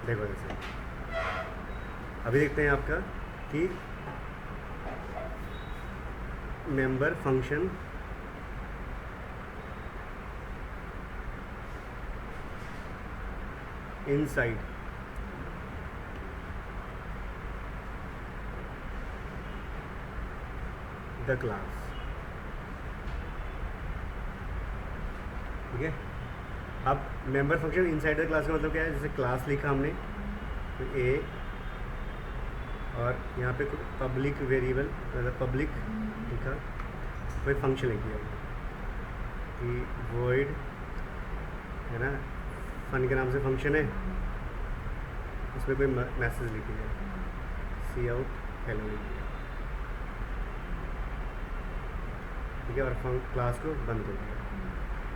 देखो जैसे अभी देखते हैं आपका कि member function inside the class. ठीक है, अब member function inside the class का मतलब क्या है? जैसे क्लास लिखा हमने तो ए, और यहाँ पे पब्लिक वेरिएबल मतलब पब्लिक लिखा, कोई फंक्शन लिख दिया कि वॉइड है ना, फन के नाम से फंक्शन है, उसमें कोई मैसेज लिख दिया सी आउट हेलो लिख दिया। ठीक है, और क्लास को बंद कर दिया।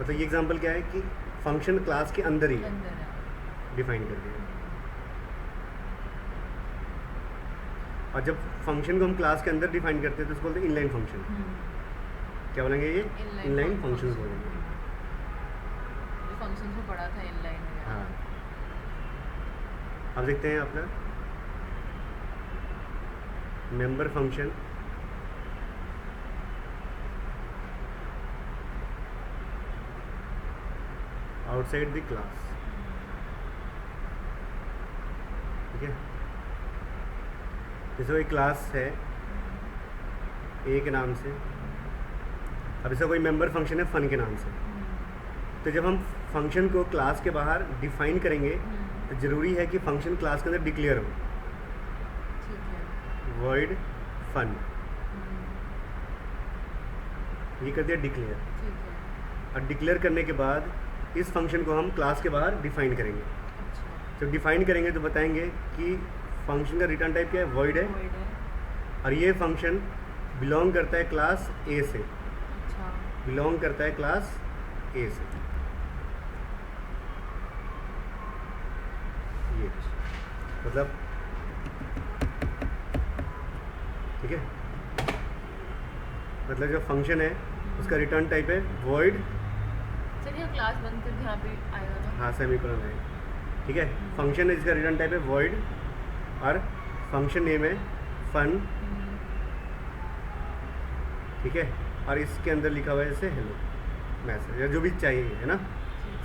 मतलब ये एग्जांपल क्या है कि फंक्शन क्लास के अंदर ही डिफाइन कर दिया। और जब फंक्शन को हम क्लास के अंदर डिफाइन करते हैं तो उसको बोलते हैं इनलाइन फंक्शन। क्या बोलेंगे? ये इनलाइन फंक्शंस बोलेंगे। फंक्शन से पढ़ा था इनलाइन। हाँ, अब देखते हैं अपना member function outside the class. ठीक है, जैसे कोई क्लास है ए के नाम से, अब इसका कोई मेंबर फंक्शन है फन के नाम से, तो जब हम फंक्शन को क्लास के बाहर डिफाइन करेंगे तो ज़रूरी है कि फंक्शन क्लास के अंदर डिक्लेयर हो। वॉइड फन, ये कर दिया डिक्लेयर। और डिक्लेयर करने के बाद इस फंक्शन को हम क्लास के बाहर डिफाइन करेंगे। जब डिफाइन करेंगे तो बताएंगे कि फंक्शन का रिटर्न टाइप क्या है? वॉइड है, और ये फंक्शन बिलोंग करता है क्लास ए से। बिलोंग करता है क्लास ए से। ये मतलब ठीक है, मतलब जो फंक्शन है उसका रिटर्न टाइप है वॉइड। चलिए क्लास बंद करके यहाँ पे आएगा ना। हाँ, सेमीकोलन है। ठीक है, फंक्शन है जिसका रिटर्न टाइप है वॉइड, और फंक्शन नेम है फन। ठीक है, और इसके अंदर लिखा हुआ है जैसे हेलो मैसेज या जो भी चाहिए, है ना,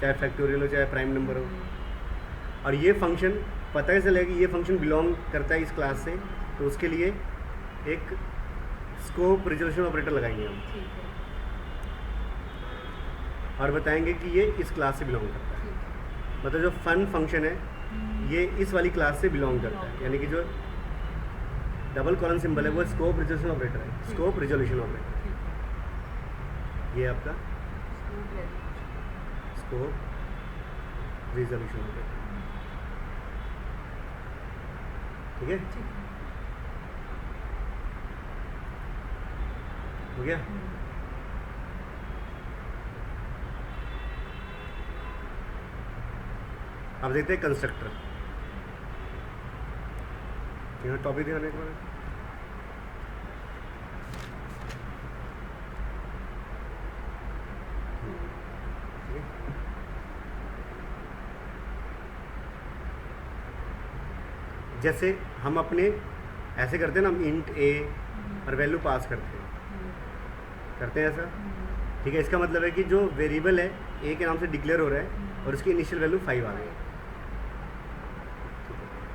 चाहे फैक्टोरियल हो चाहे प्राइम नंबर हो। और ये फंक्शन पता ही चलेगा कि ये फंक्शन बिलोंग करता है इस क्लास से, तो उसके लिए एक स्कोप रिजोल्यूशन ऑपरेटर लगाएंगे हम, और बताएंगे कि ये इस क्लास से बिलोंग करता है। मतलब जो फन फंक्शन है ये इस वाली क्लास से बिलोंग करता है, यानी कि जो डबल कॉलन सिंबल है वो स्कोप रिजोल्यूशन ऑपरेटर है। स्कोप रिजोल्यूशन ऑपरेटर ये आपका स्कोप रिजोल्यूशन ऑपरेटर। ठीक है, हो गया। अब देखते हैं कंस्ट्रक्टर। यहाँ टॉपिक दिखाने के बाद जैसे हम अपने ऐसे करते हैं ना, हम इंट ए और वैल्यू पास करते हैं ऐसा। ठीक है, इसका मतलब है कि जो वेरिएबल है ए के नाम से डिक्लेयर हो रहा है और उसकी इनिशियल वैल्यू 5 आ गई।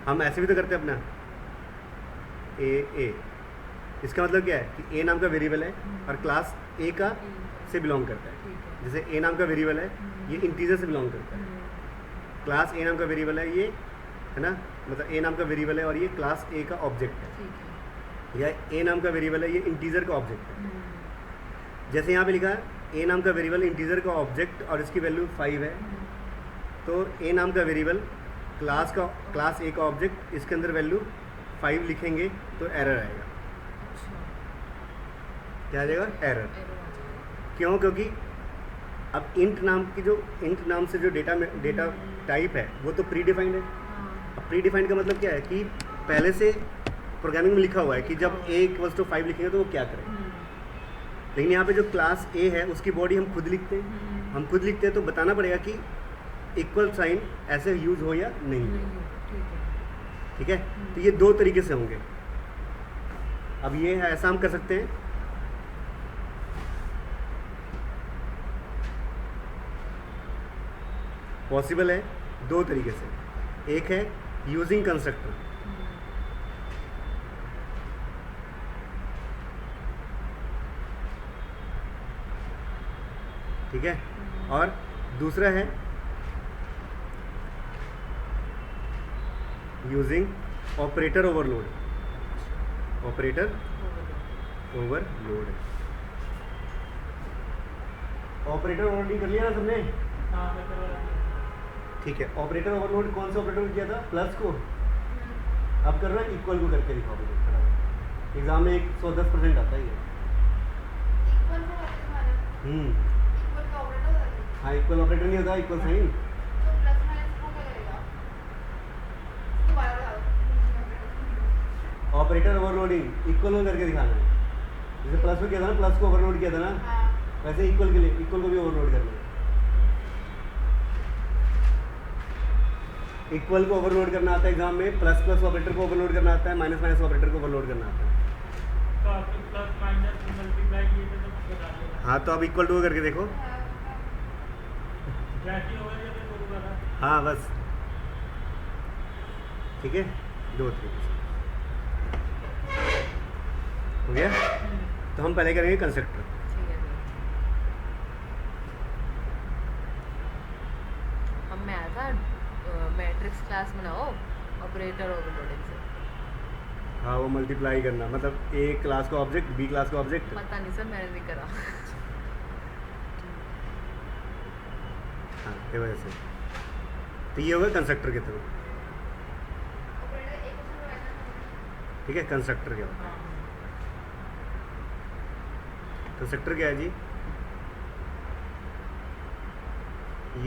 हम ऐसे भी तो करते हैं अपना ए, इसका मतलब क्या है कि ए नाम का वेरिएबल है और क्लास ए का से बिलोंग करता है। जैसे ए नाम का वेरिएबल है, ये इंटीजर से बिलोंग करता है। क्लास ए नाम का वेरिएबल है ये, है ना, मतलब ए नाम का वेरिएबल है और ये क्लास ए का ऑब्जेक्ट है। या ए नाम का वेरिएबल है, ये इंटीजर का ऑब्जेक्ट है। जैसे यहाँ पे लिखा है ए नाम का वेरिएबल इंटीजर का ऑब्जेक्ट और इसकी वैल्यू 5 है, तो ए नाम का वेरिएबल क्लास ए का ऑब्जेक्ट, इसके अंदर वैल्यू 5 लिखेंगे तो एरर आएगा। क्या आ जाएगा? एरर। क्यों? क्योंकि अब इंट नाम से जो डेटा टाइप है वो तो प्री डिफाइंड है। अब प्री डिफाइंड का मतलब क्या है कि पहले से प्रोग्रामिंग में लिखा हुआ है कि जब a = 5 लिखेंगे तो वो क्या करें। लेकिन यहाँ पे जो क्लास ए है उसकी बॉडी हम खुद लिखते हैं। हम खुद लिखते हैं तो बताना पड़ेगा कि इक्वल साइन ऐसे यूज़ हो या नहीं। ठीक है। ठीक है, तो ये दो तरीके से होंगे। अब ये है, ऐसा हम कर सकते हैं, पॉसिबल है दो तरीके से। एक है यूजिंग कंस्ट्रक्टर, ठीक है, और दूसरा है using operator overload. Operator overload, operator overloading कर लिया ना सबने? ठीक है, ऑपरेटर ओवरलोड कौन सा ऑपरेटर किया था? प्लस को। अब करना इक्वल को करके दिखाओ मुझे, एग्जाम में 110% आता है ये। इक्वल को करके हमारा इक्वल का ऑपरेटर होता है। हाँ, इक्वल ऑपरेटर नहीं होता, इक्वल साइन। तो प्लस माइनस को क्या करेगा? दोबारा बताओ। ऑपरेटर ओवरलोडिंग इक्वल को करके दिखाना है। जैसे प्लस को किया था ना, प्लस को ओवरलोड किया था ना, हाँ वैसे इक्वल के लिए इक्वल को भी ओवरलोड करना है। इक्वल को ओवरलोड करना आता है एग्जाम में, प्लस प्लस ऑपरेटर को ओवरलोड करना आता है, माइनस माइनस ऑपरेटर को ओवरलोड करना आता है। तो आपको प्लस माइनस मल्टीप्लाई किए थे तो बता देगा। हाँ, तो अब इक्वल टू करके देखो। जैसे होगा जैसे शुरू करा। हाँ बस, ठीक है, दो तरीके से हो गया। तो हम पहले करेंगे कंस्ट्रक्टर। ठीक है सर। हम में आया था मैट्रिक्स क्लास बनाओ ऑपरेटर ओवरलोडिंग से। हाँ, वो मल्टीप्लाई करना, मतलब ए क्लास का ऑब्जेक्ट बी क्लास का ऑब्जेक्ट। पता नहीं सर, मैंने नहीं करा। हाँ, ये वजह से। तो ये होगा कंस्ट्रक्टर के थ्रू। ऑपरेटर एक क्वेश्चन में वैसा ठीक है, कंस्ट्रक्टर क्या होता है? कंस्ट्रक्टर क्या है जी?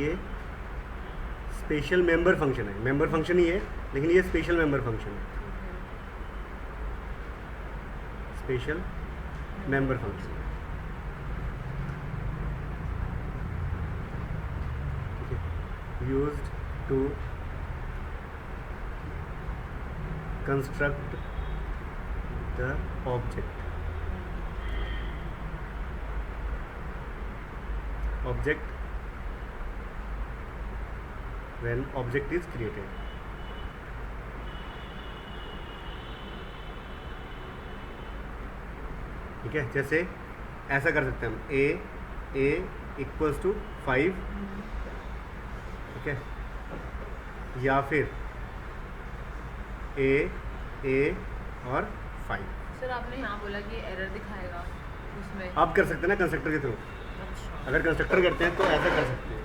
ये स्पेशल मेंबर फंक्शन है। मेंबर फंक्शन ही है, लेकिन ये स्पेशल मेंबर फंक्शन है। स्पेशल मेंबर फंक्शन, ठीक है, used to construct the object. Object when object is created। ठीक है, जैसे ऐसा कर सकते हैं हम, a इक्वल्स टू 5, ठीक है, या फिर a और 5। सर आपने यहाँ बोला कि एरर दिखाएगा उसमें। आप कर सकते हैं ना कंस्ट्रक्टर के थ्रू। अच्छा। अगर कंस्ट्रक्टर करते हैं तो ऐसा कर सकते हैं।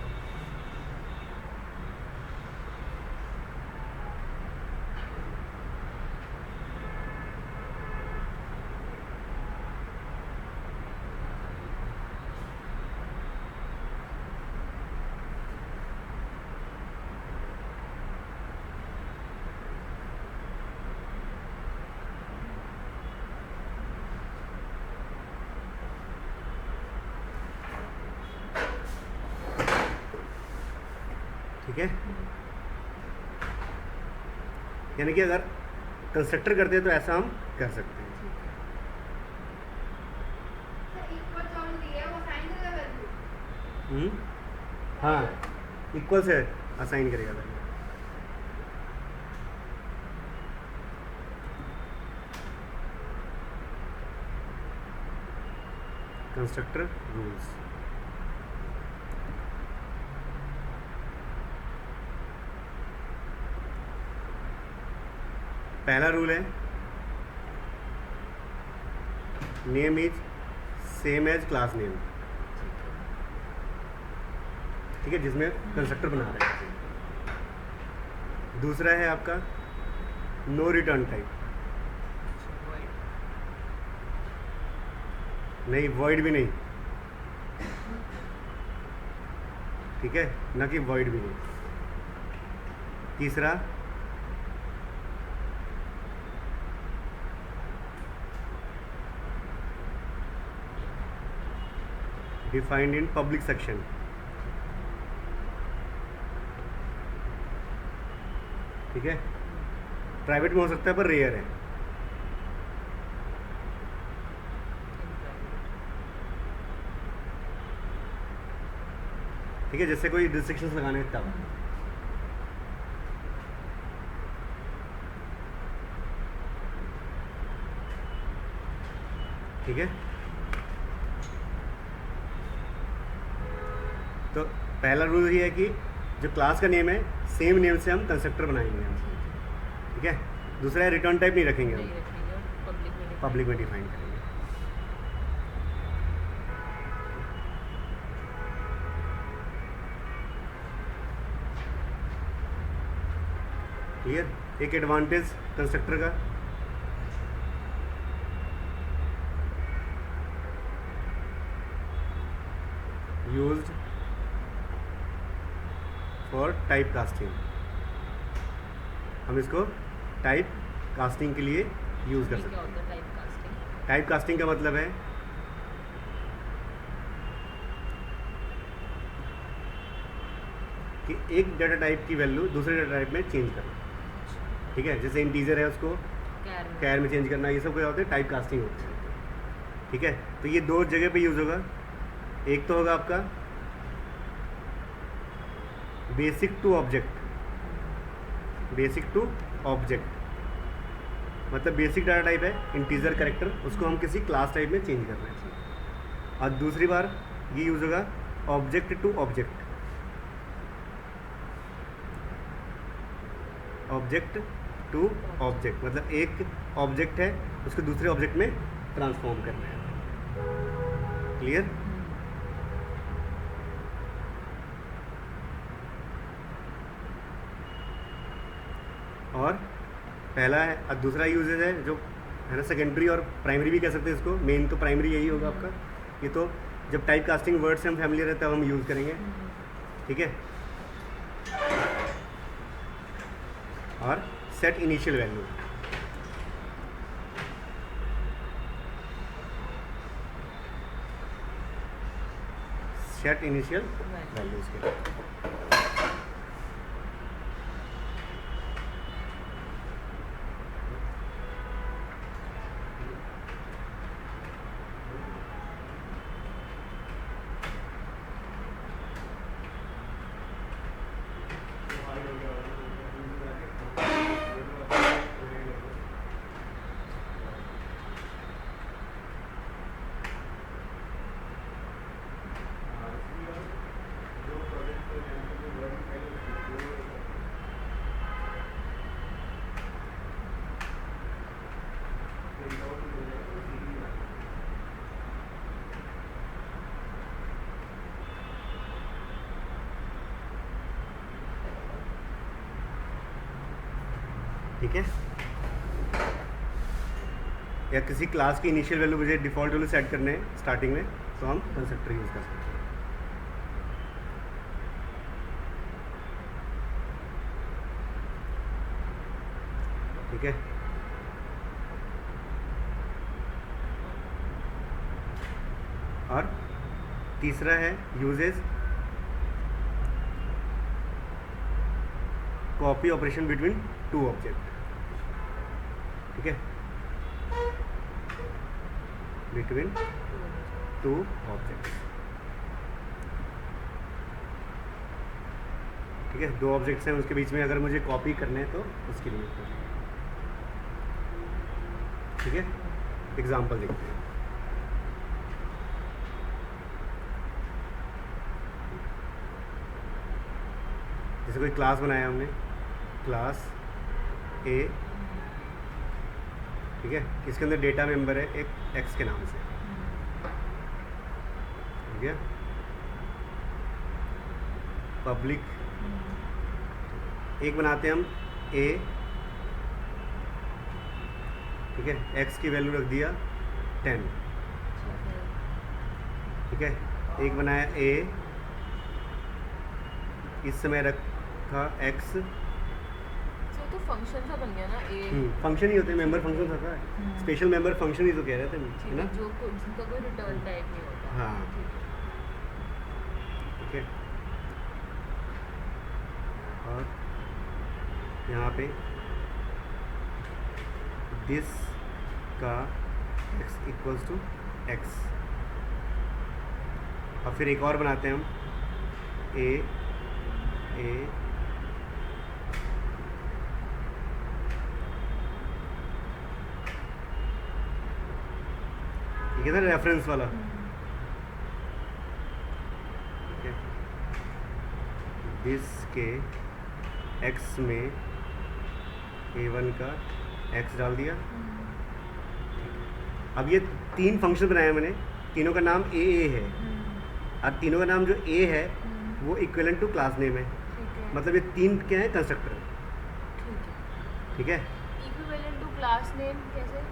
ठीक है, यानी कि अगर कंस्ट्रक्टर करते हैं तो ऐसा हम कर सकते हैं। सर इक्वल जो हमने दिया है वो साइन करेगा वैल्यू। हाँ, इक्वल से असाइन करेगा वैल्यू। Constructor rules. पहला रूल है, name is same as class name. ठीक है, जिसमें कंस्ट्रक्टर बना रहे हैं। दूसरा है आपका नो रिटर्न टाइप। नहीं, वॉइड भी नहीं, ठीक है, ना कि वॉइड भी नहीं। तीसरा डिफाइंड इन पब्लिक सेक्शन। ठीक है, प्राइवेट में हो सकता है पर रेयर है। ठीक है, जैसे कोई रिस्ट्रिक्शंस लगाने तब। ठीक है, तो पहला रूल ये है कि जो क्लास का नेम है सेम नेम से हम कंस्ट्रक्टर बनाएंगे हम। ठीक है, दूसरा है रिटर्न टाइप नहीं रखेंगे नहीं हम, रखेंगे और पब्लिक में डिफाइन करेंगे। क्लियर, एक एडवांटेज कंस्ट्रक्टर का, यूज्ड फॉर टाइप कास्टिंग। हम इसको टाइप कास्टिंग के लिए यूज़ कर ये सकते क्या हैं। होता है टाइप कास्टिंग? टाइप कास्टिंग का मतलब है कि एक डाटा टाइप की वैल्यू दूसरे डाटा टाइप में चेंज करना। ठीक है, जैसे इंटीजर है उसको कैर में चेंज करना, ये सब क्या होता है टाइप कास्टिंग होता है। ठीक है, तो ये दो जगह पे यूज़ होगा। एक तो होगा आपका basic to object, basic to object मतलब बेसिक डाटा टाइप है इंटीजर कैरेक्टर, उसको हम किसी क्लास टाइप में चेंज कर रहे हैं। और दूसरी बार ये यूज़ होगा object to object, object to object मतलब एक ऑब्जेक्ट है उसको दूसरे ऑब्जेक्ट में ट्रांसफॉर्म करना है। क्लियर? और पहला है, और दूसरा यूजेज है जो है ना सेकेंडरी और प्राइमरी भी कह सकते हैं इसको। मेन तो प्राइमरी यही होगा आपका। ये तो जब टाइप कास्टिंग वर्ड से हम फैमिलियर है तब हम यूज़ करेंगे। ठीक है, और set initial value, set initial value इसके लिए। ठीक है, या किसी क्लास की इनिशियल वैल्यू मुझे डिफ़ॉल्ट वैल्यू सेट करने हैं स्टार्टिंग में, तो हम कंस्ट्रक्टर यूज़ कर सकते हैं। ठीक है, और तीसरा है usages copy operation between two object. ठीक है, बिटवीन टू ऑब्जेक्ट्स। ठीक है, दो ऑब्जेक्ट्स हैं उसके बीच में अगर मुझे कॉपी करने हैं तो उसके लिए। ठीक है, एग्जांपल देखते हैं। जैसे कोई क्लास बनाया हमने, क्लास ए। ठीक है, इसके अंदर डेटा मेंबर है एक एक्स के नाम से। ठीक है, पब्लिक एक बनाते हैं हम ए। ठीक है, एक्स की वैल्यू रख दिया 10। ठीक है, एक बनाया ए, इस समय रखा एक्स। तो फंक्शन सा बन गया ना ए। फंक्शन ही होते हैं, मेंबर फंक्शन होता है। स्पेशल मेंबर फंक्शन ही तो कह रहे थे है ना, जो जिनका कोई रिटर्न टाइप नहीं होता। हाँ। ठीक है, और यहाँ पे दिस का x इक्वल्स टू x, और फिर एक और बनाते हैं हम a ठीक है ना, रेफरेंस वाला। ठीक है, दिस के x में a1 का x डाल दिया। अब ये 3 फंक्शन बनाए मैंने, तीनों का नाम a है। अब तीनों का नाम जो a है वो इक्विवेलेंट टू क्लास नेम है, मतलब ये 3 क्या है, कंस्ट्रक्टर है। ठीक है, इक्विवेलेंट टू क्लास नेम कैसे?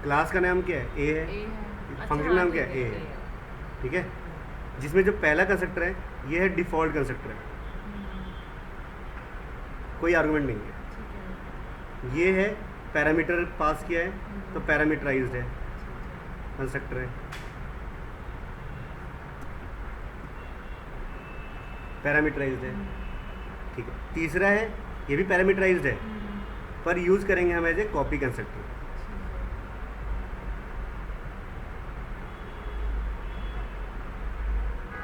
क्लास का नाम क्या है, a है, ए है। फंक्शन नाम क्या है, a है। ठीक है, जिसमें जो पहला कंस्ट्रक्टर है ये है डिफ़ॉल्ट कंस्ट्रक्टर है, कोई आर्गुमेंट नहीं है। ये है पैरामीटर पास किया है तो पैरामीटराइज्ड है कंस्ट्रक्टर है, पैरामीटराइज्ड है। ठीक है, तीसरा है ये भी पैरामीटराइज्ड है, पर यूज़ करेंगे हम एज ए कॉपी कंस्ट्रक्टर।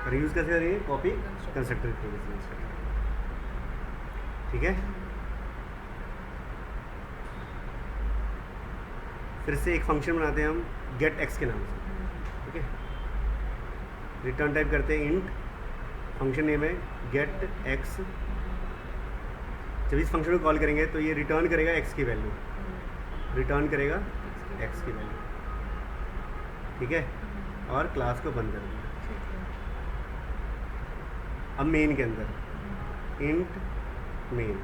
और यूज़ कैसे करेंगे, कॉपी कंस्ट्रक्टर के यूज़ करेंगे। ठीक है, फिर से एक फंक्शन बनाते हैं हम गेट एक्स के नाम से। ठीक है, रिटर्न टाइप करते हैं इंट, फंक्शन नेम है गेट एक्स। जब इस फंक्शन को कॉल करेंगे तो ये रिटर्न करेगा एक्स की वैल्यू, रिटर्न करेगा एक्स की वैल्यू। ठीक है, और क्लास को बंद कर दिया। अब मेन के अंदर इंट मेन।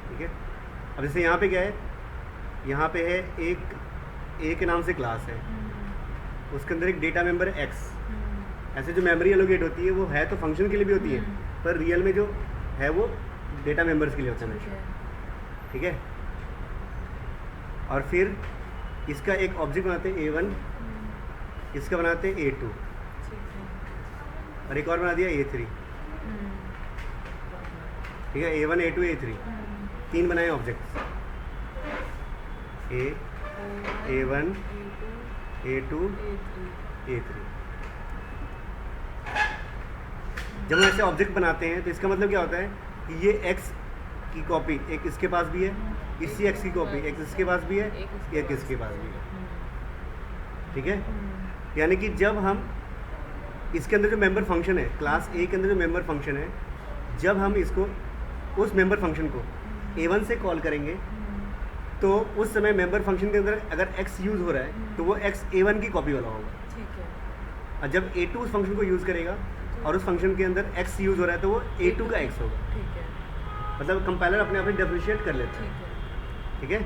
ठीक है, अब जैसे यहाँ पे क्या है, यहाँ पे है एक ए के नाम से क्लास है, उसके अंदर एक डेटा मेंबर है एक्स। ऐसे जो मेमोरी एलोकेट होती है वो है तो फंक्शन के लिए भी होती है, पर रियल में जो है वो डेटा मेंबर्स के लिए होता है हमेशा। ठीक है, और फिर इसका एक ऑब्जेक्ट बनाते हैं A1, इसका बनाते हैं A2, और एक और बना दिया A3। ठीक है, A1 A2 A3 3 बनाए ऑब्जेक्ट्स, A1 A2 A3। जब हम ऐसे ऑब्जेक्ट बनाते हैं तो इसका मतलब क्या होता है कि ये x की कॉपी एक इसके पास भी है, इसी x की कॉपी एक इसके पास भी है, एक इसके पास भी है। ठीक है, यानी कि जब हम इसके अंदर जो मेंबर फंक्शन है, क्लास A के अंदर जो मेंबर फंक्शन है, जब हम इसको उस मेंबर फंक्शन को A1 से कॉल करेंगे तो उस समय मेंबर फंक्शन के अंदर अगर x यूज़ हो रहा है तो वो x A1 की कॉपी वाला होगा। ठीक है, और जब A2 उस फंक्शन को यूज़ करेगा और उस फंक्शन के अंदर x यूज़ हो रहा है तो वो A2 का x होगा। ठीक है, मतलब कंपाइलर अपने आप ही डिफरेंशिएट कर लेता है। ठीक है।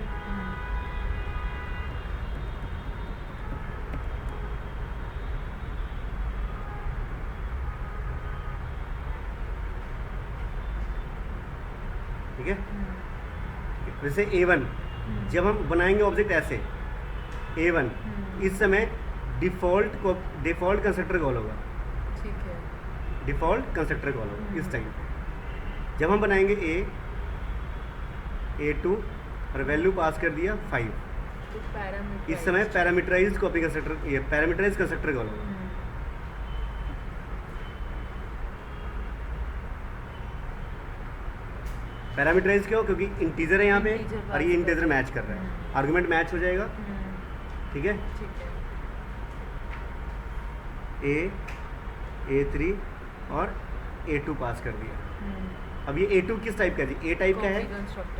ठीक है, ठीक है, जैसे A1 जब हम बनाएंगे ऑब्जेक्ट ऐसे A1, इस समय डिफ़ॉल्ट कंस्ट्रक्टर कॉल होगा, ठीक है, डिफ़ॉल्ट कंस्ट्रक्टर कॉल होगा इस टाइम। जब हम बनाएंगे A2 और वैल्यू पास कर दिया 5, तो पैरामीटर इस समय पैरामीटराइज्ड कॉपी कंस्ट्रक्टर, ये पैरामीटराइज्ड कंस्ट्रक्टर कॉल होगा। पैरामीटराइज क्यों, क्योंकि इंटीजर है यहाँ पे Integer और ये pass इंटीजर कर मैच कर रहा है, आर्गुमेंट मैच हो जाएगा। ठीक है, ठीक है, A3 और A2 पास कर दिया। अब ये A2 किस टाइप का है जी, A टाइप का है,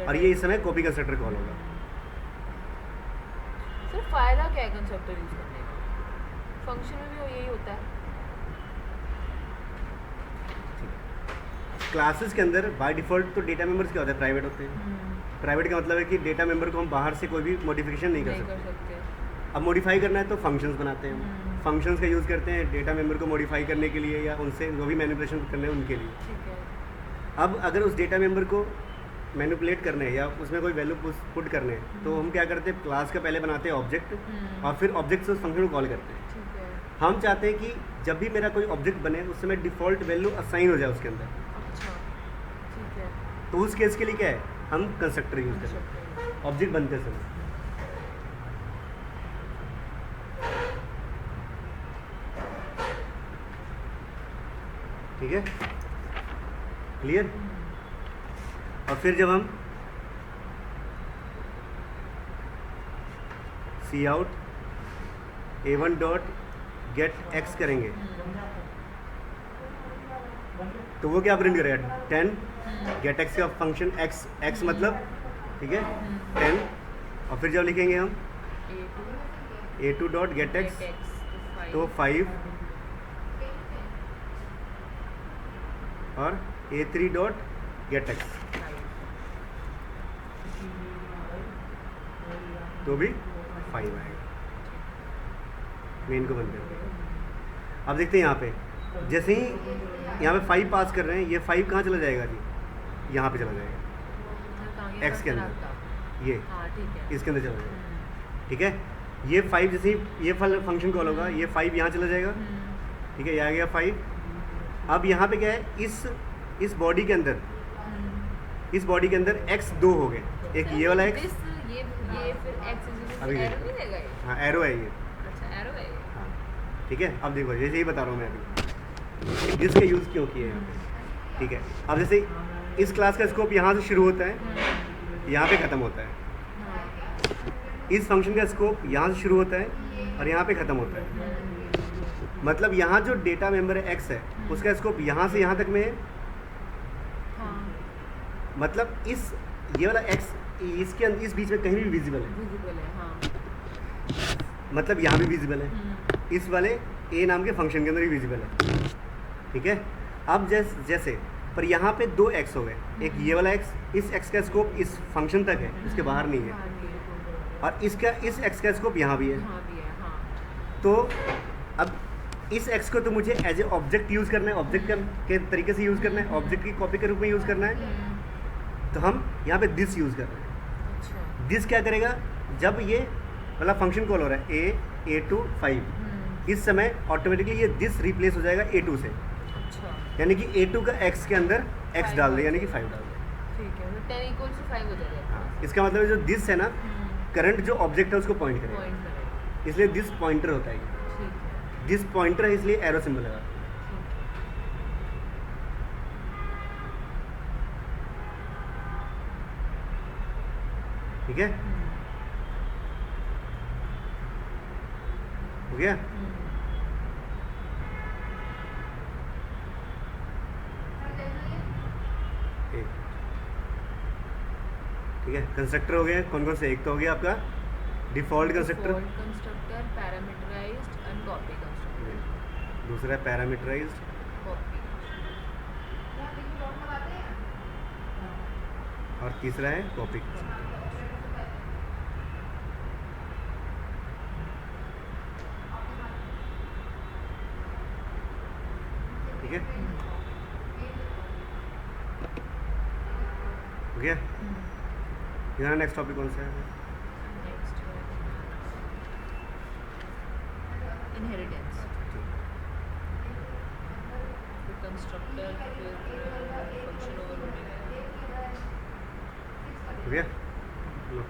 और ये इस समय कॉपी कंस्ट्रक्टर कॉल होगा। सर फायदा क्या है कंस्ट्रक्टर यूज करने का? फंक्शन में भी यही होता है। क्लासेस के अंदर बाय डिफ़ॉल्ट तो डेटा मेंबर्स क्या होता है, प्राइवेट होते हैं। प्राइवेट का मतलब है कि डेटा मेंबर को हम बाहर से कोई भी मॉडिफिकेशन नहीं कर सकते। अब मॉडिफाई करना है तो फंक्शंस बनाते हैं, फंक्शंस का यूज़ करते हैं डेटा मेंबर को मॉडिफाई करने के लिए या उनसे जो भी मैनिपुलेशन करने हैं उनके लिए। ठीक है, अब अगर उस डेटा मेंबर को मैनिपुलेट करने हैं या उसमें कोई वैल्यू पुट करने हैं तो हम क्या करते हैं, क्लास का पहले बनाते हैं ऑब्जेक्ट और फिर ऑब्जेक्ट से उस फंक्शन को कॉल करते हैं। ठीक है, हम चाहते हैं कि जब भी मेरा कोई ऑब्जेक्ट बने उस समय डिफ़ॉल्ट वैल्यू असाइन हो जाए उसके अंदर। अच्छा, तो उस केस के लिए क्या है, हम कंस्ट्रक्टर यूज करें ऑब्जेक्ट बनते समय। ठीक है, क्लियर। और फिर जब हम cout a1 dot get x करेंगे तो वो क्या प्रिंट करेगा, 10 गेट एक्स का फंक्शन एक्स, एक्स मतलब ठीक है 10। और फिर जब लिखेंगे हम a2 डॉट गेट एक्स तो 5 और a3 डॉट गेट एक्स तो भी 5 आएगा। मेन को बंद करके अब देखते हैं यहाँ पे, जैसे ही यहाँ पे 5 पास कर रहे हैं, ये 5 कहाँ चला जाएगा जी, यहाँ पे चला जाएगा एक्स के अंदर, ये इसके अंदर चला जाएगा। ठीक है, ये 5 जैसे ही ये फंक्शन कॉल होगा, ये 5 यहाँ चला जाएगा। ठीक है, ये आ गया 5। अब यहाँ पे क्या है, इस बॉडी के अंदर, इस बॉडी के अंदर x 2 हो गए, एक ये वाला x, ये फिर x अभी एरो नहीं देगा ये? हाँ एरो है ये। अच्छा एरो है ये। हाँ ठीक है, अब देखो जैसे ही बता रहा हूँ मैं अभी इसका यूज़ क्यों किया है यहाँ पे। ठीक है, अब जैसे इस क्लास का स्कोप यहाँ से शुरू होता है, यहाँ पे ख़त्म होता है। इस फंक्शन का स्कोप यहाँ से शुरू होता है और यहाँ पे ख़त्म होता है। मतलब यहाँ जो डेटा मेंबर है x है, उसका स्कोप यहाँ से यहाँ तक में है। मतलब इस ये वाला x इसके अंदर, इस बीच में कहीं भी विजिबल है, विजिबल है। हाँ मतलब यहाँ भी विजिबल है, इस वाले a नाम के फंक्शन के अंदर भी विजिबल है। ठीक है, अब जैसे पर यहाँ पे 2 x हो गए, एक ये वाला x, इस x का स्कोप इस फंक्शन तक है, इसके बाहर नहीं है, और इसका इस x का स्कोप यहाँ भी है। तो अब इस x को तो मुझे एज ए ऑब्जेक्ट यूज़ करना है, ऑब्जेक्ट के तरीके से यूज़ करना है, ऑब्जेक्ट की कॉपी के रूप में यूज़ करना है। तो हम यहाँ पे दिस यूज़ कर रहे हैं। अच्छा। दिस क्या करेगा, जब ये वाला फंक्शन कॉल हो रहा है a2 5, इस समय ऑटोमेटिकली ये दिस रिप्लेस हो जाएगा a2 से। अच्छा। यानी कि a2 का x के अंदर x डाल दे, यानी कि 5 डाल दे। ठीक है, तो 10 इक्वल टू 5 हो जाएगा। हाँ, इसका मतलब जो दिस है ना, करंट जो ऑब्जेक्ट है उसको पॉइंट करेगा, पॉइंट करेगा। इसलिए दिस पॉइंटर होता है। ठीक है। दिस पॉइंटर है इसलिए एरो सिंबल लगा। ठीक है, हो गया। ठीक है, कंस्ट्रक्टर हो गए कौन कौन से, एक तो हो गया आपका default constructor, constructor, parameterised and copy constructor. दूसरा है पैरामीटराइज्ड, कॉपी। और तीसरा है कॉपी। ठीक है, हो गया। यहाँ नेक्स्ट टॉपिक कौन सा है? Next inheritance. फिर कंस्ट्रक्टर, फिर फंक्शन ओवरलोडिंग। हो गया। लो।